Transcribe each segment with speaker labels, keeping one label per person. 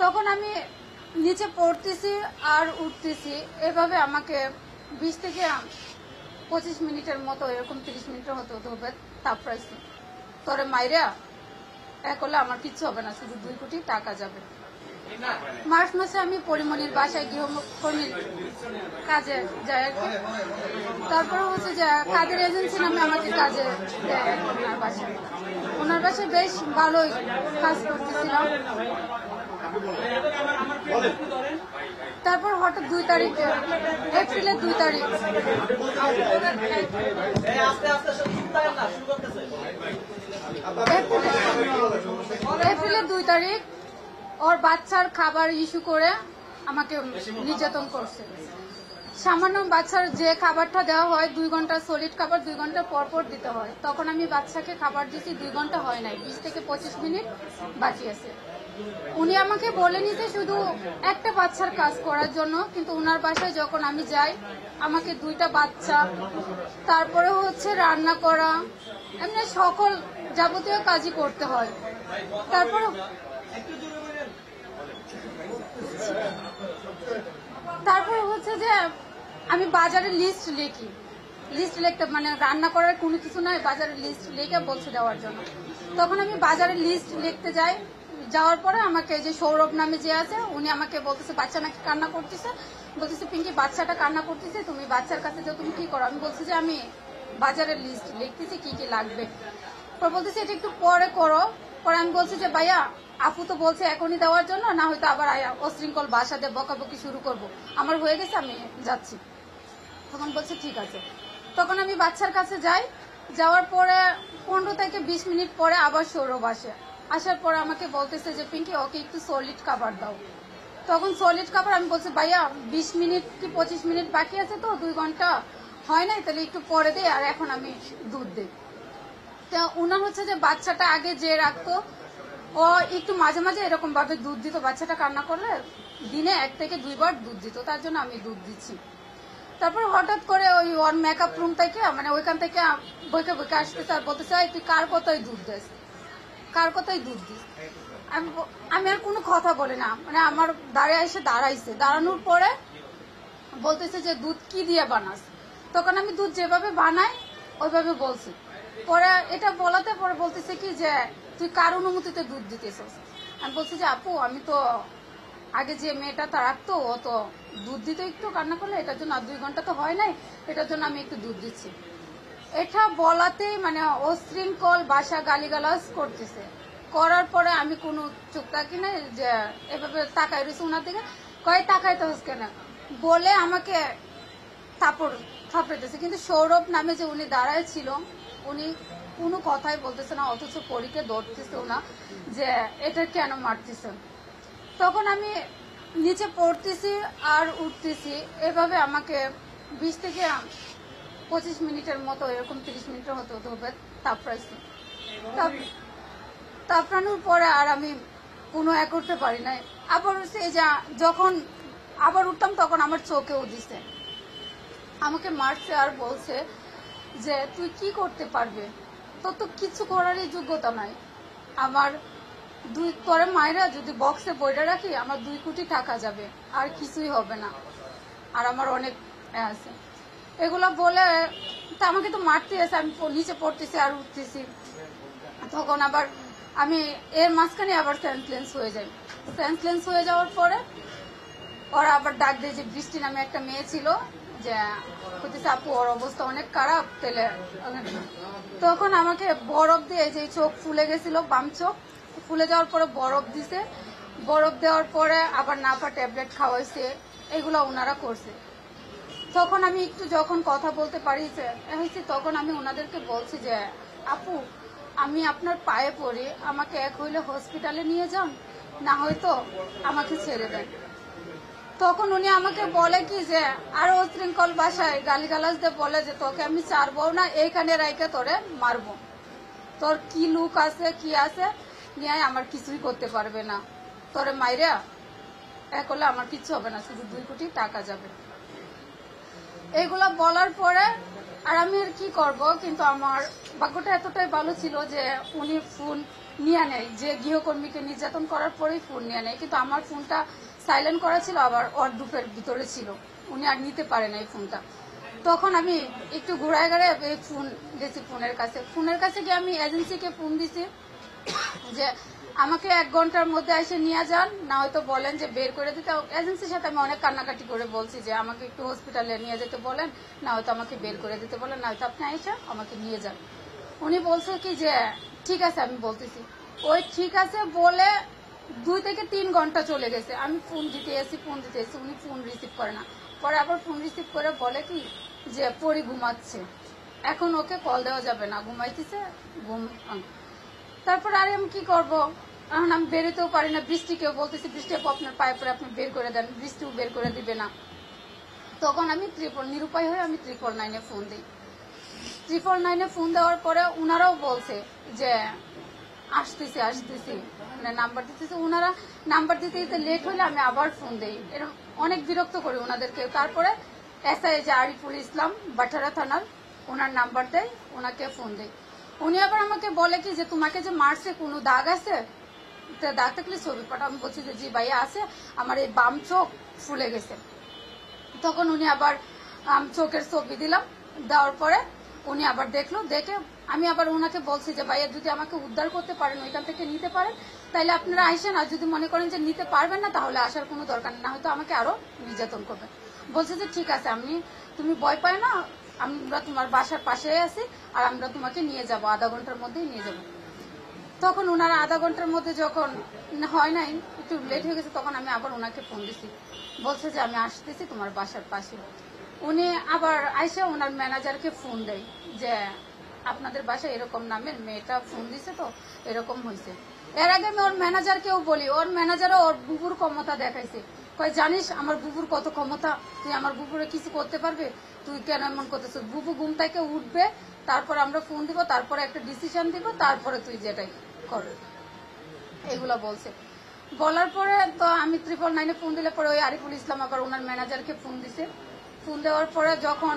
Speaker 1: তখন আমি নিচে পড়তেছি আর উঠতেছি, এভাবে আমাকে 20 থেকে 25 মিনিটের মতো, এরকম 30 মিনিটের মতো ধোপে তাপড়াইছি। তোরে মাইরা করলে আমার কিচ্ছু হবে না, শুধু 2 কোটি টাকা যাবে। মার্চ মাসে আমি পরিমণির বাসায় গৃহকর্মীর কাজে যাই আর কি। তারপরে হচ্ছে যে কাজের এজেন্সি নামে আমাকে কাজে দেয় ওনার বাসায়। ওনার বাসায় বেশ ভালোই কাজ করতেছিলাম। তারপর হঠাৎ 2 তারিখ, এপ্রিলের 2 তারিখ, এপ্রিলের 2 তারিখ ওর বাচ্চার খাবার ইস্যু করে আমাকে নির্যাতন করছে। সামান্য বাচ্চার যে খাবারটা দেওয়া হয় 2 ঘন্টা সলিড খাবার 2 ঘন্টা পর পর দিতে হয়, তখন আমি বাচ্চাকে খাবার দিচ্ছি 2 ঘন্টা হয় নাই, 20 থেকে 25 মিনিট বাকি আছে। উনি আমাকে বলে নিতে শুধু একটা বাচ্চার কাজ করার জন্য, কিন্তু উনার বাসায় যখন আমি যাই আমাকে 2টা বাচ্চা, তারপরে হচ্ছে রান্না করা, এমনি সকল যাবতীয় কাজই করতে হয়। তারপরে হচ্ছে যে আমি বাজারের লিস্ট লিখতে, মানে রান্না করার কোনো কিছু নাই, বাজারের লিস্ট লিখে বলছে দেওয়ার জন্য। তখন আমি বাজারের লিস্ট লিখতে যাই, যাওয়ার পরে আমাকে যে সৌরভ নামে যে আছে উনি আমাকে বলতেছে বাচ্চা নাকি কান্না করতেছে, বলতেছে পিঙ্কি বাচ্চাটা কান্না করতেছে, তুমি বাচ্চার কাছে যাও, তুমি কি করো? আমি বলছি যে আমি বাজারের লিস্ট লিখতেছি কি কি লাগবে। পরে বলতেছে এটা একটু পরে করো। পরে আমি বলছি যে ভাইয়া আপু তো বলছে এখনই দেওয়ার জন্য, না হয়তো আবার অশৃঙ্খল বাসাতে বকাবকি শুরু করব, আমার হয়ে গেছে আমি যাচ্ছি। তখন বলছে ঠিক আছে। তখন আমি বাচ্চার কাছে যাই, যাওয়ার পরে 15 থেকে 20 মিনিট পরে আবার সৌরভ আসে। আসার পরে আমাকে বলতেছে যে পিঙ্কি ওকে একটু সলিড খাবার দাও। তখন সলিড খাবার আমি বলছি ভাইয়া 20 মিনিট কি 25 মিনিট বাকি আছে, তো 2 ঘন্টা হয় নাই, তাহলে একটু পরে দে, আর এখন আমি দুধ দিই। তো উনার হচ্ছে যে বাচ্চাটা আগে যে রাখতো, ও একটু মাঝে মাঝে এরকম ভাবে দুধ দিত, বাচ্চাটা কান্না করলে দিনে 1 থেকে 2 বার দুধ দিত, তার জন্য আমি দুধ দিচ্ছি। তারপর হঠাৎ করে ওই ওর মেকআপ রুম থেকে, মানে ওইখান থেকে বইকে বইকে আসতেছে আর বলতেছে তুই কার কথাই দুধ দিস, কার কথাই দুধ দিস। আমি আর কোনো কথা বলি না, মানে আমার দাঁড়াইছে, দাঁড়ানোর পরে বলতেছে যে দুধ কি দিয়ে বানাস। তখন আমি দুধ যেভাবে বানাই ওইভাবে বলছি। পরে এটা বলাতে পরে বলতেছে কি যে তুই কার অনুমতিতে দুধ দিতেছিস। আমি বলছি যে আপু আমি তো আগে যে মেয়েটা তা রাখতো ও তো দুধ দিতে একটু কান্না করলে, এটার জন্য 2 ঘন্টা তো হয় নাই, এটার জন্য আমি একটু দুধ দিচ্ছি। এটা বলাতেই মানে অশৃঙ্খল ভাষা গালিগালাজ করতেছে। করার পরে আমি কোনো চুপ থাকি না, যে এভাবে তাকাই রয়েছে ওনার দিকে, কয় তাকাইতে হচ্ছে কেন বলে আমাকে থাপড়াইতেছে। কিন্তু সৌরভ নামে যে উনি দাঁড়ায় ছিল উনি কোনো কথাই বলতেছে না, অথচ পরীকে ধরতেছেও না যে এটা কেন মারতেছেন। তখন আমি নিচে পড়তেছি আর উঠতেছি, এভাবে আমাকে 20 থেকে 25 মিনিটের মতো, এরকম 30 মিনিটের মতো ধোপে তাপড়াইছি। তাপড়ানোর পরে আর আমি কোনো করতে পারি নাই। আবার সেই যখন আবার উঠতাম তখন আমার চোখেও দিছে, আমাকে মারছে আর বলছে যে তুই কি করতে পারবে, তোর তো কিছু করারই যোগ্যতা নাই। আমার তোরে মায়েরা যদি বক্সে বইটা রাখি আমার 2 কোটি টাকা যাবে, আর কিছুই হবে না, আর আমার অনেক আছে। এগুলো বলে তা আমাকে তো মারতে আছে, আমি নিচে পড়তেছি আর উঠতেছি। তখন আবার আমি এর মাঝখানে আবার সেন্সলেন্স হয়ে যাওয়ার পরে ওরা আবার ডাক দিয়ে যে বৃষ্টি নামে একটা মেয়ে ছিল, যে বলতেছে আপু ওর অবস্থা অনেক খারাপ, তেলে তখন আমাকে বরফ দিয়ে, যে চোখ ফুলে গেছিল বাম চোখ ফুলে যাওয়ার পরে বরফ দিছে, বরফ দেওয়ার পরে আবার নাফা ট্যাবলেট খাওয়াইছে, এগুলো ওনারা করছে। তখন আমি একটু যখন কথা বলতে পারিছে তখন আমি ওনাদেরকে বলছি যে আপু আমি আপনার পায়ে পড়ি, আমাকে এক হইলে হসপিটালে নিয়ে যান, না হয়তো আমাকে ছেড়ে দেন। তখন উনি আমাকে বলে কি যে আরো অশৃঙ্খল ভাষায় গালিগালাজ দিয়ে বলে যে তোকে আমি ছাড়বো না, এইখানে রাইকে তোরে মারবো, তোর কি লুক আছে কি আছে নিয়ে আমার কিছুই করতে পারবে না, তোরে মাইরা করলে আমার কিছু হবে না, শুধু 2 কোটি টাকা যাবে। এইগুলা বলার পরে আর আমি আর কি করব, কিন্তু আমার ভাগ্যটা এতটাই ভালো ছিল যে উনি ফোন নিয়ে নেয়, যে গৃহকর্মীকে নির্যাতন করার পরেই ফোন নিয়ে নেয়। কিন্তু আমার ফোনটা সাইলেন্ট করা ছিল, আবার ওয়ার্ডরোবের ভিতরে ছিল, উনি আর নিতে পারে না এই ফোনটা। তখন আমি একটু ঘোরায় ঘুরে ফোন দিয়েছি ফোনের কাছে গিয়ে আমি এজেন্সিকে ফোন দিছি যে আমাকে 1 ঘন্টার মধ্যে এসে নিয়ে যান, না হয়তো বলেন যে বের করে দিতে। এজেন্সির সাথে আমি অনেক কান্নাকাটি করে বলছি যে আমাকে একটু হসপিটালে নিয়ে যেতে বলেন, না হয়তো আমাকে বের করে দিতে বলেন, না হয়তো আপনি এসে আমাকে নিয়ে যান। উনি বলছে কি যে ঠিক আছে আমি বলতেছি। ওই ঠিক আছে বলে 2 থেকে 3 ঘন্টা চলে গেছে। আমি ফোন দিতে এসি উনি ফোন রিসিভ করে না। পরে আবার ফোন রিসিভ করে বলে কি যে পরি ঘুমাচ্ছে, এখন ওকে কল দেওয়া যাবে না, ঘুমাইতেছে ঘুম। তারপর আরে আমি কি করব, এখন আমি বেরোতেও পারি না। বৃষ্টিকেও বলতেছি বৃষ্টি আপু আপনার পায়ে পরে আপনি বের করে দেন, বৃষ্টিও বের করে দিবে না। তখন আমি নিরুপায় হয়ে আমি 999-এ ফোন দিই। 999-এ ফোন দেওয়ার পরে উনারাও বলছে যে আসতেছি মানে নাম্বার দিতেছে। উনারা নাম্বার দিতে দিতে লেট হলে আমি আবার ফোন দিই, এরকম অনেক বিরক্ত করি ওনাদেরকে। তারপরে এসআই যে আরিফুল ইসলাম বাটারা থানার, ওনার নাম্বার দেয়, ওনাকে ফোন দেয়। উনি আবার আমাকে বলে কি যে তোমাকে যে মারছে কোনো দাগ আছে, দাগ থাকলে ছবি পাঠাও। আমি বলছি যে জি ভাইয়া আছে, আমার এই বাম চোখ ফুলে গেছে। তখন উনি আবার চোখের ছবি দিলাম, দেওয়ার পরে উনি আবার দেখলো, দেখে আমি আবার ওনাকে বলছি যে ভাইয়া যদি আমাকে উদ্ধার করতে পারেন, ওইখান থেকে নিতে পারেন, তাহলে আপনারা আইসেন। আর যদি মনে করেন যে নিতে পারবেন না, তাহলে আসার কোনো দরকার না, হয়তো আমাকে আরো নির্যাতন করবেন। বলছে যে ঠিক আছে, তুমি ভয় পায় না, আমরা তোমার বাসার পাশে আছি, আর আমরা তোমাকে নিয়ে যাব, আধা ঘন্টার মধ্যেই নিয়ে যাব। তখন ওনারা আধা ঘন্টার মধ্যে যখন হয় নাই, একটু লেট হয়ে গেছে, তখন আমি আবার ওনাকে ফোন দিছি, বলছে যে আমি আসতেছি তোমার বাসার পাশে। উনি আবার আইসে ওনার ম্যানেজারকে ফোন দেয় যে আপনাদের বাসায় এরকম নামের মেয়েটা ফোন দিছে, তো এরকম হয়েছে। এর আগে আমি ওর ম্যানেজারকেও বলি, ওর ম্যানেজারও ওর বুবুর ক্ষমতা দেখাইছে, কয় জানিস আমার বুবুর কত ক্ষমতা, তুই আমার বুবুরে কিছু করতে পারবে, তুই কেন এমন করতেছিস? বুবু ঘুম থেকে উঠবে, তারপর আমরা ফোন দিব, তারপরে একটা ডিসিশন দিব, তারপরে তুই যেটাই করবে, এগুলা বলছে। বলার পরে তো আমি 999-এ ফোন দিলে পরে ওই আরিফুল ইসলাম আবার ওনার ম্যানেজারকে ফোন দিছে। ফোন দেওয়ার পরে যখন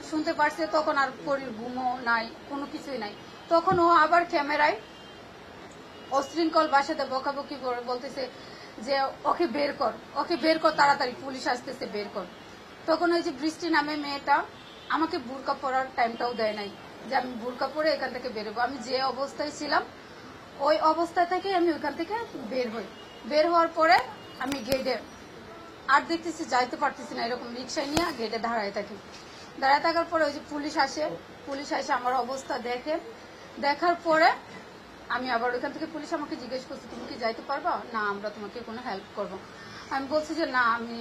Speaker 1: শুনতে পারছে, তখন আর পরির ঘুমও নাই, কোনো কিছুই নাই। তখন ও আবার ক্যামেরায় অশৃঙ্খল ভাষাতে বকাবকি করে বলতেছে যে ওকে বের কর তাড়াতাড়ি, পুলিশ আসতেছে, বের কর। তখন ওই যে বৃষ্টি নামে মেয়েটা আমাকে বুরকা পরার টাইমটাও দেয় নাই যে আমি বুরকা পরে এখান থেকে বেরোবো। আমি যে অবস্থায় ছিলাম ওই অবস্থা থেকে আমি ওইখান থেকে বের হই। বের হওয়ার পরে আমি গেটে আর দেখতেছি যাইতে পারতেছি না, এরকম রিক্সায় নিয়ে গেটে দাঁড়ায় থাকার পরে ওই যে পুলিশ আসে আমার অবস্থা দেখে, দেখার পরে আমি আবার ওইখান থেকে পুলিশ আমাকে জিজ্ঞেস করছে তুমি কি যাইতে পারবা? না, আমরা তোমাকে কোনো হেল্প করবো। আমি বলছি যে না, আমি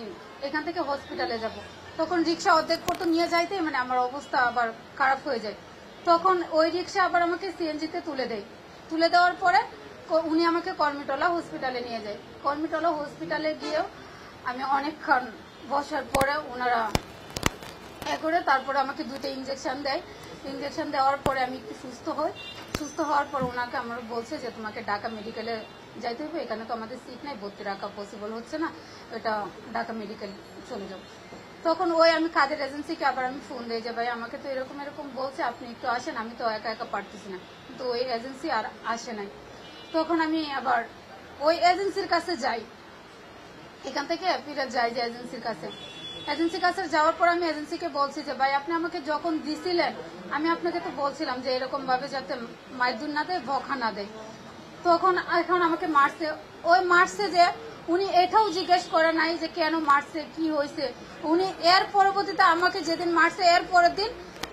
Speaker 1: এখান থেকে হসপিটালে যাব। তখন রিক্সা অর্ধেক পর্যন্ত নিয়ে যাইতে মানে আমার অবস্থা আবার খারাপ হয়ে যায়। তখন ওই রিক্সা আবার আমাকে সিএনজিতে তুলে দেওয়ার পরে উনি আমাকে কর্মীটলা হসপিটালে নিয়ে যায়। কর্মীটলা হসপিটালে গিয়েও আমি অনেকক্ষণ বসার পরে ওনারা করে তারপরে আমাকে 2টা ইঞ্জেকশন দেয়। ইঞ্জেকশন দেওয়ার পরে আমি একটু সুস্থ হওয়ার পর ওনাকে আমার বলছে যে তোমাকে ঢাকা মেডিকেলে যাইতে হবে, এখানে তো আমাদের সিট নাই, ভর্তি রাখা পসিবল হচ্ছে না, এটা ঢাকা মেডিকেল চলে যাও। তখন ওই আমি কাজের এজেন্সিকে আবার আমি ফোন দিই যে ভাই আমাকে তো এরকম বলছে, আপনি একটু আসেন, আমি তো একা পারতেছি না। কিন্তু ওই এজেন্সি আর আসে নাই। তখন আমি আবার ওই এজেন্সির কাছে যাই, এখান থেকে ফিরে যাই যে এজেন্সির কাছে যাওয়ার পর আমি এজেন্সিকে বলছি যে ভাই আপনি আমাকে যখন দিছিলেন, আমি আপনাকে তো বলছিলাম যে এরকম ভাবে যাতে মাইদুর না দেয়, বকা না দেয়। তখন এখন আমাকে মারছে যে উনি এটাও জিজ্ঞেস করে নাই যে কেন মারছে, কি হয়েছে। উনি এর পরবর্তীতে আমাকে যেদিন মারছে এর পরের দিন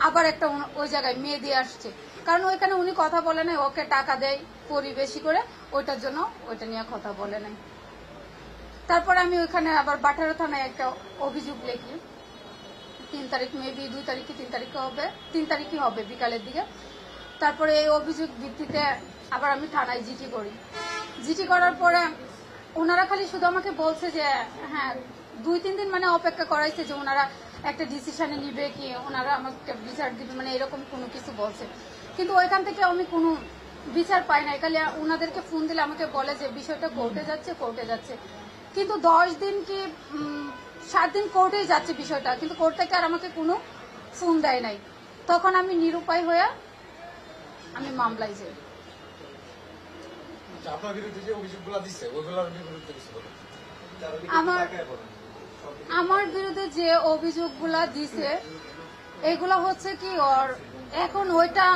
Speaker 1: আবার একটা ওই জায়গায় মেয়ে দিয়ে আসছে, কারণ ওইখানে উনি কথা বলে নাই, ওকে টাকা দেয় পরিবেশি করে, ওইটার জন্য ওইটা নিয়ে কথা বলে নাই। তারপর আমি ওইখানে আবার বাটারা থানায় একটা অভিযোগ লিখি 3 তারিখ, মেবি 2 তারিখ কি 3 তারিখে হবে, 3 তারিখই হবে বিকালের দিকে। তারপরে এই অভিযোগ ভিত্তিতে আবার আমি থানায় জিটি করার পরে ওনারা খালি শুধু আমাকে বলছে যে হ্যাঁ 2-3 দিন মানে অপেক্ষা করাইছে যে ওনারা একটা ডিসিশনে নিবে কি, ওনারা আমাকে বিচার দিবে, মানে এরকম কোনো কিছু বলছে। কিন্তু ওইখান থেকে আমি কোনো বিচার পাই না। খালি ওনাদেরকে ফোন দিলে আমাকে বলে যে বিষয়টা কোর্টে যাচ্ছে, কিন্তু 10 দিন কি 7 দিন কোর্টেই যাচ্ছে বিষয়টা, কিন্তু কোর্ট থেকে আর আমাকে কোনো ফোন দেয় নাই। তখন আমি নিরুপায় হয়ে আমি মামলায় যাই।
Speaker 2: আপনার বিরুদ্ধে যে অভিযোগগুলো দিচ্ছে ওইগুলোর বিরুদ্ধে কিছু বলুন।
Speaker 1: আমার বিরুদ্ধে যে অভিযোগগুলা দিছে এগুলা হচ্ছে কি ওর এখন ওইটা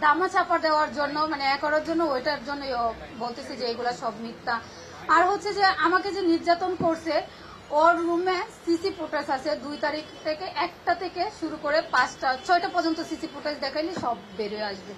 Speaker 1: দামা চাপা দেওয়ার জন্য মানে করার জন্য ওইটার জন্য বলতেছে যে এগুলা সব মিথ্যা। আর হচ্ছে যে আমাকে যে নির্যাতন করছে ওর রুমে সিসি ফুটেজ আছে 2 তারিখ থেকে 1টা থেকে শুরু করে 5টা 6টা পর্যন্ত সিসি ফুটেজ দেখাইলে সব বেরিয়ে আসবে।